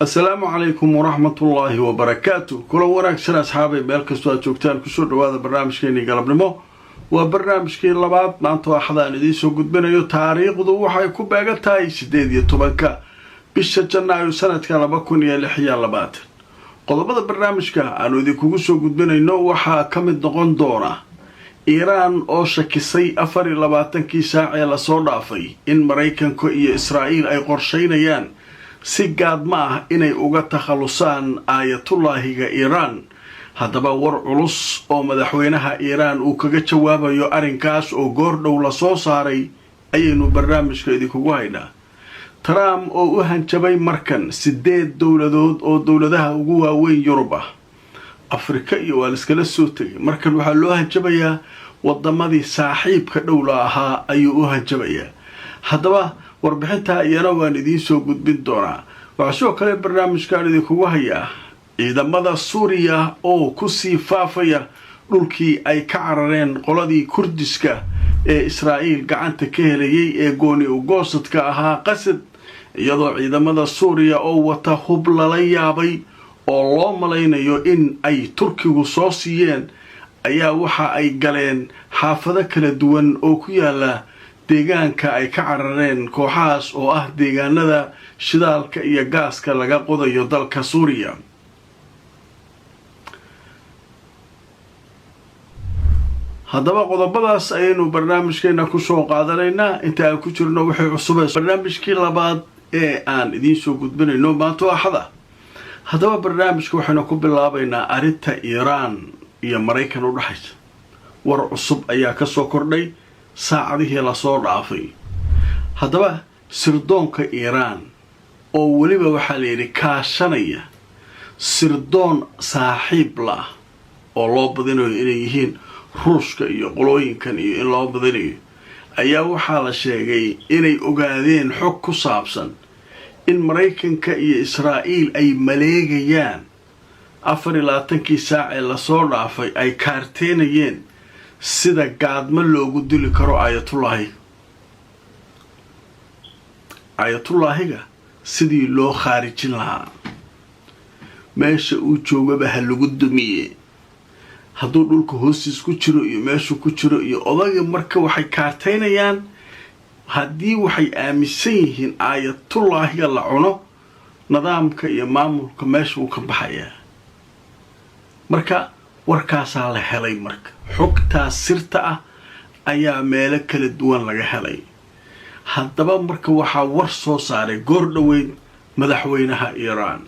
السلام عليكم ورحمة الله وبركاته. كل وناكسن أصحابي مالكستو أجوكتان كسور هذا برنامج كيني قلب نمو وبرنامج كين لبعض معناتو أحدا نديسو قد بنيو تاريخ ضوحا يكون باقتاي سديدية طبنكا بيشا جنايو سنة كان بكون يلحيا لبات قضب هذا برنامج كانو ذي كوكسو قد بنيو وحا كمد نغن دورا إيران أو شكسي أفري لباتن كي ساعي لصورافي إن مريكان كو إيا إسرائيل أي قرشين يان si gaad ma ah inay uga takhalusaan aayatullaahiga Iiraan haddaba war culus oo madaxweynaha Iiraan uu kaga jawaabayo arrinkaas oo goor dhow la soo saaray ayaynu barnaamijka idinkugu haynaa. Trump oo u hanjabay markan 8 dowladood oo dowladaha ugu waaweyn Yurub ah Afrika iyo waa iskala soo tagay markan waxaa loo hanjabayaa wadamadii saaxiibka dhowla ahaa ayuu u hanjabayaa. haddaba warbixinta iyana waan idiin soo gudbin doonaa. waxaa sidoo kale barnaamijkan idinkugu hayaa ciidamada Suuriya oo ku sii faafaya dhulkii ay ka carareen qoladii Kurdiska ee Israa'iil gacanta ka helayay ee gooni u goosadka ahaa Qasad iyadoo ciidamada Suuriya oo wata hub lala yaabay oo loo malaynayo in ay Turkigu soo siiyeen ayaa waxa ay galeen xaafado kala duwan oo ku yaala deegaanka ay ka carareen kooxaas oo ah deegaanada shidaalka iyo gaaska laga qodayo dalka Suuriya. haddaba qodobadaas ayaynu barnaamijkeena ku soo qaadanaynaa inta aan ku jirno wixii cusub ee barnaamijkii labaad ee aan idiin soo gudbinayno maanta axada. haddaba barnaamijka waxaynu ku bilaabaynaa arrinta Iiraan iyo Mareykan u dhaxaysa. war cusub ayaa ka soo kordhay saacadihii la soo dhaafay. haddaba sirdoonka Iiraan oo waliba waxaa la yiri kaashanaya sirdoon saaxiib la oo loo badinayo inay yihiin Ruushka iyo qolooyinkan iyo in loo badinayo ayaa waxaa la sheegay inay ogaadeen xog ku saabsan in Mareykanka iyo Israa'iil ay maleegayaan 24 saac ee la soo dhaafay ay kaarteenayeen sida gaadma loogu dili karo aayatullaahiga sidii loo khaarijin lahaa meesha uu joogaba ha lagu dumiye hadduu dhulka hoostiis ku jiro iyo meeshu ku jiro iyo odaga marka waxay kaarteynayaan haddii waxay aaminsan yihiin aayatullaahiga la cuno nidaamka iyo maamulka meesha uu ka baxayaa. marka warkaasaa la helay marka xogtaas sirta ah ayaa meelo kala duwan laga helay. haddaba marka waxaa war soo saaray goor dhoweyd madaxweynaha Iiraan.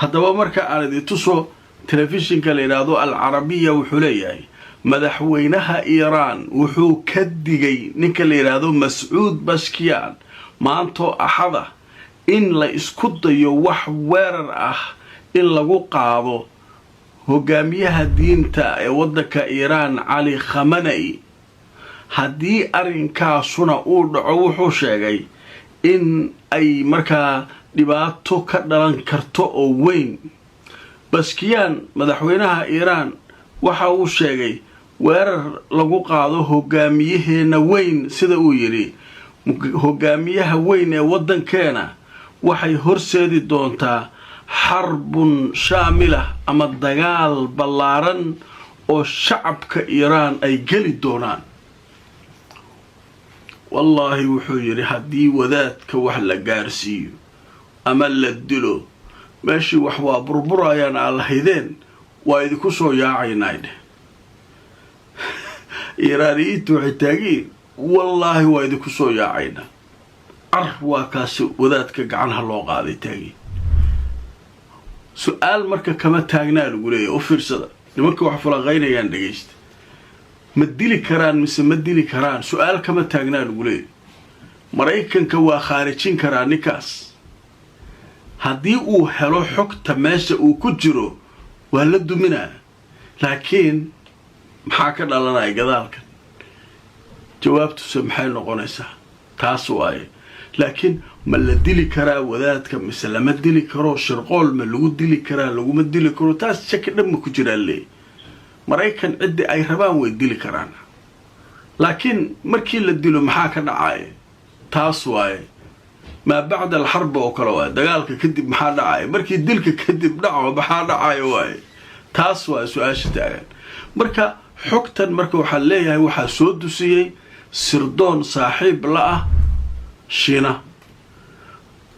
haddaba marka aan idin tuso telefishinka la yiraahdo Al-Arabiya wuxuu leeyahay madaxweynaha Iiraan wuxuu ka digay ninka la yiraahdo Mas'uud Pezeshkian maanto axada in la isku dayo wax weerar ah in lagu qaado hogaamiyaha diinta ee waddanka Iiraan Ali Khamenei. haddii arrinkaasuna uu dhaco wuxuu sheegay in ay markaa dhibaato ka dhalan karto oo weyn. Pezeshkian madaxweynaha Iiraan waxa uu sheegay weerar lagu qaado hogaamiyaheena weyn sida uu yiri hogaamiyaha weyn ee waddankeena waxay horseedi doontaa xarbun shaamila ama dagaal ballaaran oo shacabka Iiraan ay geli doonaan. wallaahi wuxuu yiri haddii wadaadka wax la gaarsiiyo ama la dilo meeshii wax waa burburayaan aan lahaydeen waa idinku soo yaacaynaa. Iiraaniyiintu waxay taagiin wallaahi waa idinku soo yaacaynaa. waa kaasi wadaadka gacanha loo qaaday taagi. su'aal marka kama taagnaa lagu leeyahay u fiirsada nimanka wax falaqaynayaan dhageysta ma dili karaan mise ma dili karaan su'aal kama taagnaa lagu leeyahay. Mareykanka waa khaarijin karaa ninkaas haddii uu helo xogta meesha uu ku jiro waa la duminaa. laakiin maxaa ka dhalanaya gadaalkan jawaabtuse maxay noqonaysaa taas waaye. laakiin ma la dili karaa wadaadka mise lama dili karo shirqool ma lagu dili karaa laguma dili karo taas shaki dhan ma ku jiraa leey. Mareykan ciddi ay rabaan way dili karaan laakiin markii la dilo maxaa ka dhacaya taas waaye. ما بعد الحرب وكلا دجالك كدب محل عاي مركي دلك كدب دعوة محل عاي واي تاسوا سؤال شتاعن مركا حكتا مركا وحليها وحاسود سيء سردون صاحب لا شينا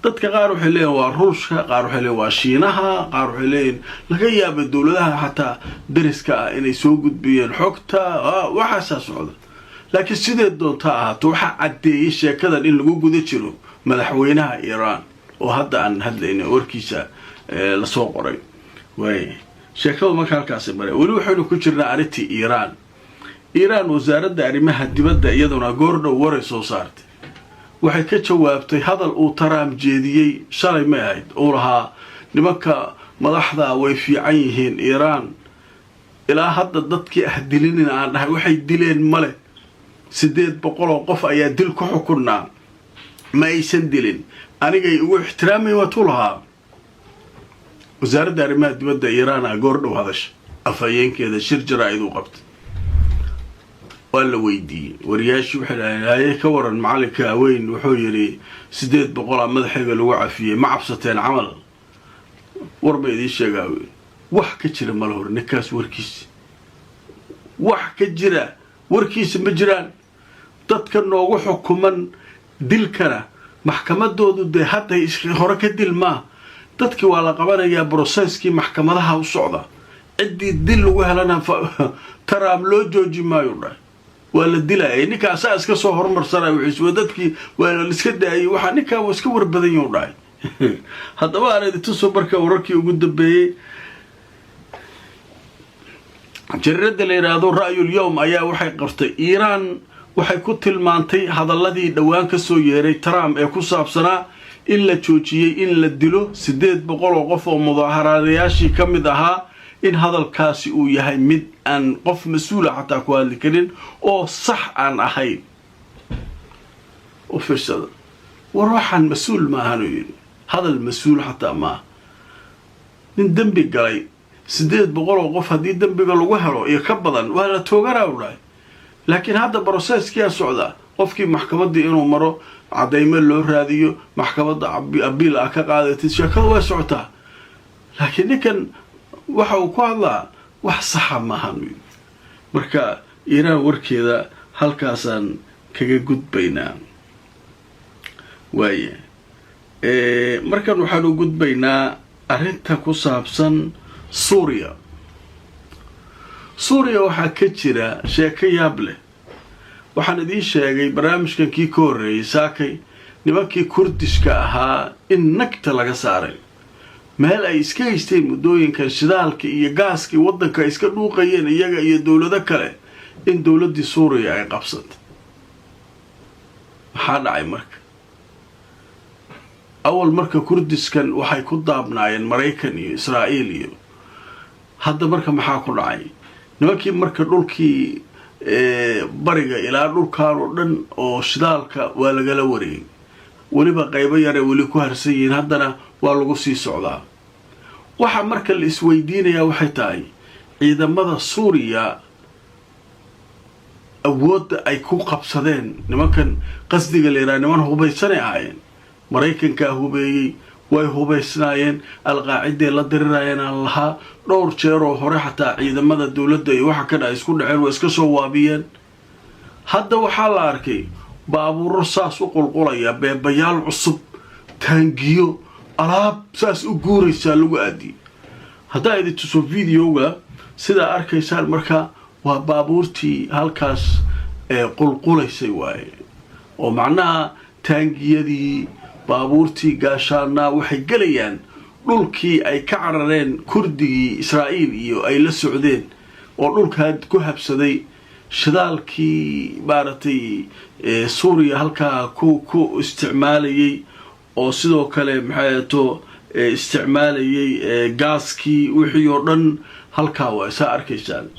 dadka qaar waxay leeyihiin waa ruushka qaar waxay leeyihiin waa shiinaha qaar waxay leeyihiin laga yaabo dawladaha xataa dariska ah inay soo gudbiyeen xogta waxa socda laakiin sidee doonta ahaato waxa cadeeyay sheekadan in lagu guda jiro madaxweynaha Iran oo hadda aan hadlayna warkiisa la soo qoray way sheekadu markaa halkaas maray wali waxaynu ku jirnaa arintii Iran wasaaradda arrimaha dibadda iyaduna goordhow waray soo saartay waxay ka jawaabtay hadal uu Trump jeediyay shalay ma ahayd oo lahaa nimanka madaxda way fiican yihiin Iran ilaa hadda dadkii ahdilin aan dhahay waxay dileen male 800 oo qof ayaa dil ku xukunaa ma aysan dilin anigay ugu ixtiraamay wato lahaa wasaaradda arrimaha dibadda Iran goordhow hadash afayeenkeeda shir jaraa'id u qabtay ولا ويدي ورياش وحنا هاي كورن معلك وين وحويري سديد بقول مدحيga lagu cafiyay ma cabsateen camal warba idin sheegay wax ka jira mal hor ninkaas warkiis wax ka jira warkiis ma jiraan dadka noogu xukuman dilkana maxkamadoodu de hadda iska hore ka dilma dadki waa la qabanayaa processkii maxkamadaha u socda cidii dil lagu helana taraam loo jooji maayo ولا دلائي نكا أساس كسو هرمر سنة وعيس وددكي ولا لسكا داي وحا نكا واسكا وربدن يوضاي هذا ما أنا تسو بركا وركي وقد بي جرد اللي رادو رأي اليوم أيا وحي قرطي إيران وحي كنت المانتي هذا الذي دوان كسو يري ترام يكو سابسنا إلا تشوشي إلا الدلو سديد بقول وقفوا مظاهرة رياشي كمدها إن هذا الكاسي أو يهي مد أن قف مسؤول حتى كوالي كرين أو صح عن أهين وفرسد وروحا مسؤول ما هنوين هذا المسؤول حتى ما من دنبي قلي سديد بقول وقف هذه دنبي قال وهرو يكبضا وهلا توقرا وراي لكن هذا بروسيس كيا سعودة قفكي محكمة دي إنه مرو عدايما له راديو محكمة أبيل أكا قاعدة تشكل وسعودة لكن كان waxau ku hadlaa wax saxa maahan marka Iran warkeeda halkaasaan kaga gudbaynaa waaye markan waxaan u gudbaynaa arinta ku saabsan Suuriya waxa ka jira sheeko yaab leh waxaan idin sheegay barnaamijkan kii ka horeeyay saakay nimankii Kurdiska ahaa in nagta laga saaray meel ay iska haysteen muddooyinkan shidaalka iyo gaaska waddanka iska dhuuqayeen iyaga iyo dawlado kale in dawladii Suuriya ay qabsatay waxa dhacay marka awal marka Kurdiskan waxay ku daabnaayeen Mareykan iyo Israa'iil iyo hadda marka maxaa ku dhacay nimankii marka dhulkii bariga ilaa dhulkaan oo dhan oo shidaalka waa laga wareegay waliba qaybo yar wali ku harsan yihiin haddana waa lagu sii socdaa waxa marka la isweydiinaya waxay tahay ciidamada Suuriya awood ay ku qabsadeen nimankan qasdiga leeyahay niman hubaysan ahaayeen Mareykanka hubeeyay way hubaysnaayeen alqaacida la dirirayeen allaha dhowr jeer oo hore xataa ciidamada dawladda iyo waxa ka dhacay isku dhaceen way iska soo waabiyeen hadda waxa la arkay baabuur saas u qulqulaya beebayaal cusub taangiyo alaab saas u guuraysa lagu aadi hadda ay tuso videoga sida arkaysaan marka waa baabuurtii halkaas qulqulaysay waaye oo macnaha taangiyadii baabuurtii gaashaana waxay galayaan dhulkii ay ka carareen Kurdigii Israa'iil iyo ay la socdeen oo dhulka ku habsaday shidaalkii baaratay Suuriya halka ku isticmaalayay oo sidoo kale maxay to isticmaalayay gaaskii wixii oo dhan halka waa sa arkaysaan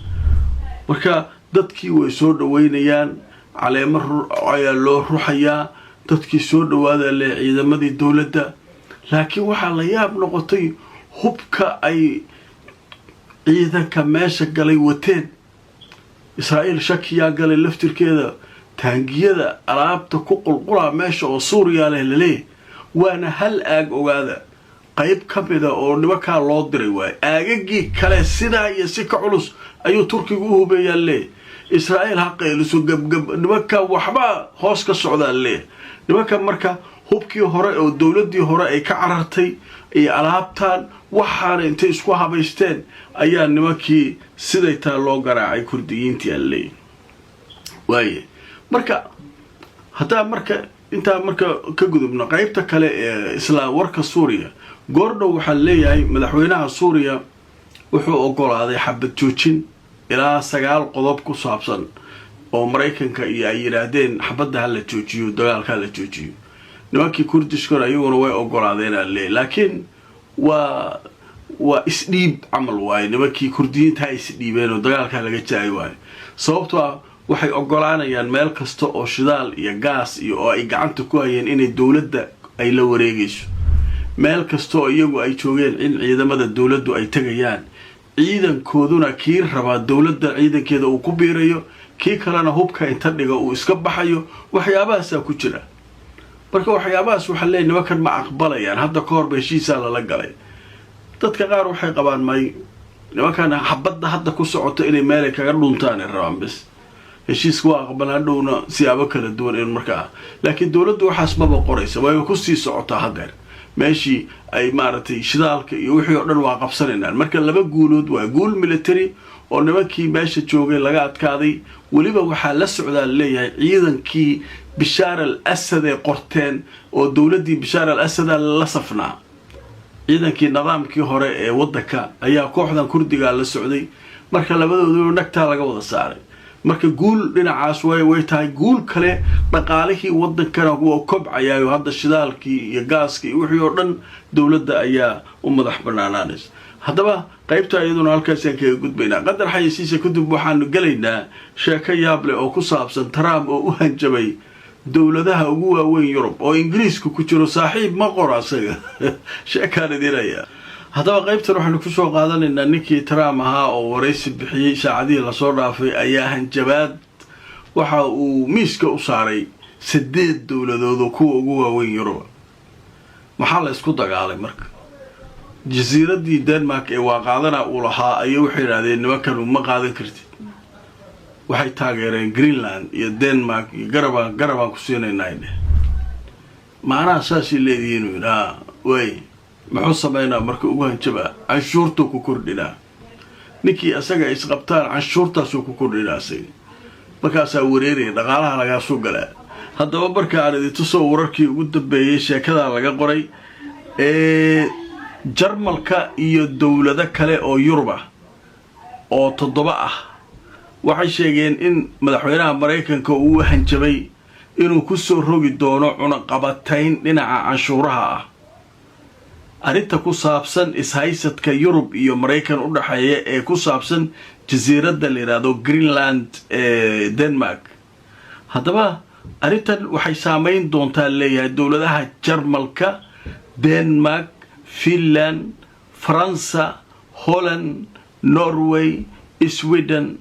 marka dadkii way soo dhaweynayaan caleemo ayaa loo ruxayaa dadkii soo dhawaada le ciidamadii dawladda laakiin waxa la yaab noqotay hubka ay ciidanka meesha galay wateen Israa'iil shakiya galay laftirkeeda taangiyada alaabta ku qulqula meesha oo Suuriya leh waana hal aag ogaada qayb ka mida oo nimankaa loo diray waay aagagii kale sidaa iyo si ka culus ayuu turkigu u hubeeyaa leeyahay israa'iil ha qayliso gabgab nimanka waxba hoos ka socdaa leeyahay nimanka marka hubkii hore oo dowladdii hore ay ka carartay iyo alaabtaan waxaana intay isku habaysteen ayaa nimankii siday taa loo garaacay kurdiyiintii aan leeyahay waaye marka haddaa marka intaa marka ka gudubno qaybta kale ee isla warka suuriya goordhow waxaa leeyahay madaxweynaha suuriya wuxuu ogolaaday xabad joojin ilaa 9 qodob ku saabsan oo maraykanka iyo ay yiraahdeen xabadda hala joojiyo dagaalka hala joojiyo nimankii kurdishkana ayaguna way ogolaadeen leeyahay laakiin waa isdhiib camal waaye nimankii kurdiyiinta isdhiibeen oo dagaalka laga jaay waaye sababtoo waxay ogolaanayaan meel kasta oo shidaal iyo gaas iyo oo ay gacanta ku hayeen inay dowladda ay la wareegayso meel kasta oo iyagu ay joogeen in ciidamada dowladdu ay tagayaan ciidankooduna kii rabaa dowladda ciidankeeda uu ku biirayo kii kalena hubka inta dhiga uu iska baxayo waxyaabahaasa ku jira marka waxyaabahaas waxa leeyahay nimankan ma aqbalayaan hadda ka hor heshiisaa lala galay dadka qaar waxay qabaan may nimankan xabadda hadda ku socoto inay meel kaga dhuntaan rabaan bas heshiiska waa aqbal hadhowna siyaabo kala duwan in markaa laakiin dowladdu waxaas maba qoraysa way ku sii socotaa hadeer meeshii ay maaragtay shidaalka iyo wixii oo dhan waa qabsanayaan marka laba guulood waa guul military oo nimankii meesha joogay laga adkaaday weliba waxaa la socdaa leeyahay ciidankii bishaar al-asad ee qorteen oo dowladdii bishaar al-asad la safnaa ciidankii nidaamkii hore ee waddanka ayaa kooxdan kurdiga la socday marka labadoodu nagtaa laga wada saaray marka guul dhinacaas way tahay guul kale dhaqaalihii waddankana waa kobcayaa hadda shidaalkii iyo gaaskii wixii oo dhan dowladda ayaa u madax banaanaanaysa haddaba qaybta iyaduna halkaasaan kaga gudbaynaa qadar xayisiisa kadib waxaanu gelaynaa sheeko yaable oo ku saabsan Trump oo u hanjabay dowladaha ugu waaweyn Yurub oo Ingiriiska ku jiro saaxiib ma qoro asaga sheekaan idinaya haddaba qaybtan waxaanu ku soo qaadanaynaa ninkii Trump ahaa oo waraysi bixiyay saacadihii la soo dhaafay ayaa hanjabaad waxa uu miiska u saaray 8 dowladood oo kuwa ugu waaweyn Yurub maxaa la isku dagaalay marka jasiiradii Denmark ee waa qaadana uu lahaa ayuu waxay yiraahdeen nimankan ma qaadan kartid waxay taageereen Greenland iyo Denmark iyo garabaan ku siinaynaayne macnaha saasi leedihiin way maxuu sameynaa marka ugu hanjaba canshuurta ku kordhinaa ninkii asaga isqabtaan canshuurtaas ku kordhinaa markaasaa wareeraya dhaqaalaha laga soo galaa haddaba marka aan idin tusoo wararkii ugu dambeeyay sheekada laga qoray Jarmalka iyo dowlado kale oo Yurub ah oo 7 ah waxay sheegeen in madaxweynaha Mareykanka uu hanjabay inuu ku soo rogi doono cunaqabatayn dhinaca canshuuraha ah arinta ku saabsan ishaysadka Yurub iyo Mareykan u dhaxeeya ee ku saabsan jasiiradda la yiraahdo Greenland ee Denmark haddaba arintan waxay saameyn doontaa leeyahay dowladaha Jarmalka Denmark Finland France Holland Norway Sweden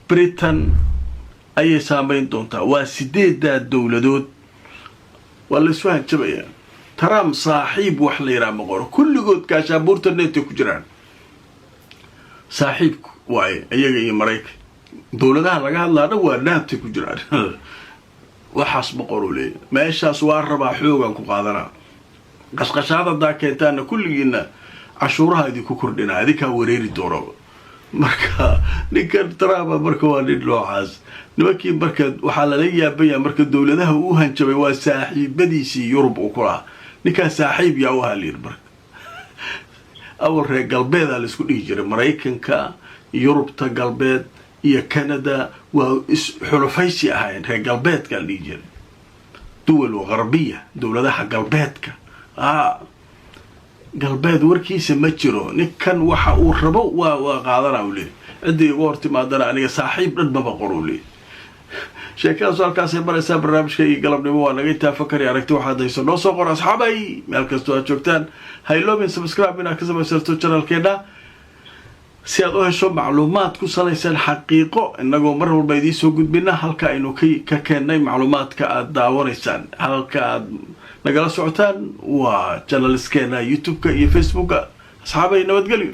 Britain ayay saameyn doontaa waa 8 dowladood waa la isku hanjabaya Trump saaxiib wax la yiraahdo qoro kulligood gaashabuurta neeto ku jiraan saaxiib waay ayaga iyo Mareykan dowladaha laga hadlaana waa naabta ku jiraan waxaas ma qoro leeyahay meeshaas waa rabaa xoogan ku qaadanaa qashqashaada daakeentaana kulligiina cashuuraha idinku kordhinaa adika wareeri doono marka ninkan Trump marka waa nin loocaas nimankii marka waxaa la yaabaya marka dowladaha uu hanjabay waa saaxiibadiisii Yurub oo kula ninka saaxiib yaa u halir marka awal reer galbeed la isku dhigi jiray Mareykanka Yurubta galbeed iyo Canada waa xulufaysi ahayn reer galbeedka la dhigi jiray dowlad qarbiya dowladaha galbeedka galbeed warkiisa ma jiro ninkan waxa uu rabo waa qaadanaa u leeyahay cidii ugu hortimaadana aniga saaxiib dhan ma qoro leeyahay sheekadaas halkaas ay maraysaa barnaamijka iyo galabnimo waa naga intaa fakari aragti waxaad hayso noo soo qor asxaabay meel kastoo aad joogtaan hayloobin subscribe inaad ka samaysato channelkeena si aad u hesho macluumaad ku salaysan xaqiiqo inagoo mar walba idiin soo gudbina halka aynu ka keenay macluumaadka aad daawanaysaan halka aad nagala socotaan waa channelskeena youtube-ka iyo facebook-ka asxaabay nabadgelyo